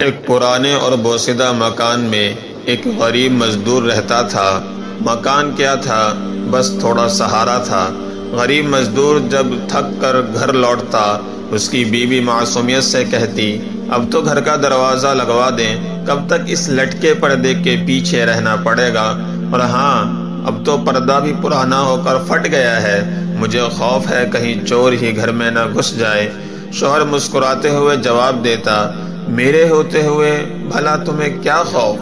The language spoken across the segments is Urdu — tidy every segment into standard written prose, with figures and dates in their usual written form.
ایک پرانے اور بوسیدہ مکان میں ایک غریب مزدور رہتا تھا۔ مکان کیا تھا، بس تھوڑا سہارا تھا۔ غریب مزدور جب تھک کر گھر لوٹتا، اس کی بیوی معصومیت سے کہتی، اب تو گھر کا دروازہ لگوا دیں، کب تک اس لٹکے پردے کے پیچھے رہنا پڑے گا؟ اور ہاں، اب تو پردہ بھی پرانا ہو کر پھٹ گیا ہے، مجھے خوف ہے کہیں چور ہی گھر میں نہ گھس جائے۔ شوہر مسکراتے ہوئے جواب دیتا، میرے ہوتے ہوئے بھلا تمہیں کیا خوف؟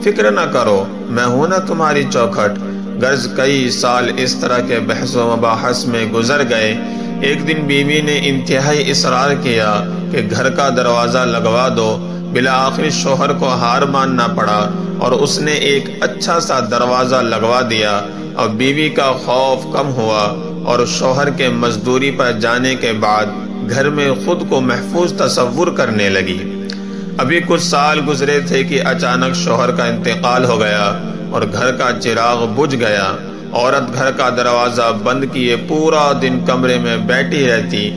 فکر نہ کرو، میں ہوں نا تمہاری چوکھٹ۔ غرض کئی سال اس طرح کے بحث و مباحث میں گزر گئے۔ ایک دن بیوی نے انتہائی اصرار کیا کہ گھر کا دروازہ لگوا دو۔ بالآخر شوہر کو ہار ماننا پڑا اور اس نے ایک اچھا سا دروازہ لگوا دیا، اور بیوی کا خوف کم ہوا اور شوہر کے مزدوری پر جانے کے بعد گھر میں خود کو محفوظ تصور کرنے لگی۔ ابھی کچھ سال گزرے تھے کہ اچانک شوہر کا انتقال ہو گیا اور گھر کا چراغ بجھ گیا۔ عورت گھر کا دروازہ بند کیے پورا دن کمرے میں بیٹھی رہتی۔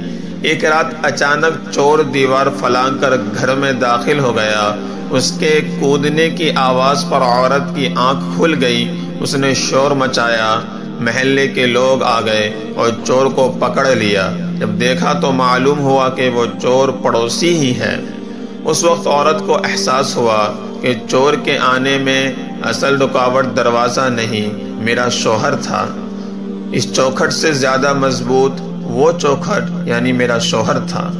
ایک رات اچانک چور دیوار پھلانگ کر گھر میں داخل ہو گیا۔ اس کے کودنے کی آواز پر عورت کی آنکھ کھل گئی۔ اس نے شور مچایا، محلے کے لوگ آ گئے اور چور کو پکڑ لیا۔ جب دیکھا تو معلوم ہوا کہ وہ چور پڑوسی ہی ہے۔ اس وقت عورت کو احساس ہوا کہ چور کے آنے میں اصل رکاوٹ دروازہ نہیں، میرا شوہر تھا۔ اس چوکھٹ سے زیادہ مضبوط وہ چوکھٹ یعنی میرا شوہر تھا۔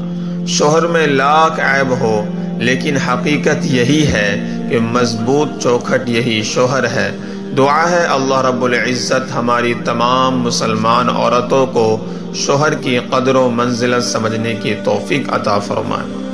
شوہر میں لاکھ عیب ہو، لیکن حقیقت یہی ہے کہ مضبوط چوکھٹ یہی شوہر ہے۔ دعا ہے اللہ رب العزت ہماری تمام مسلمان عورتوں کو شوہر کی قدر و منزلت سمجھنے کی توفیق عطا فرمائے۔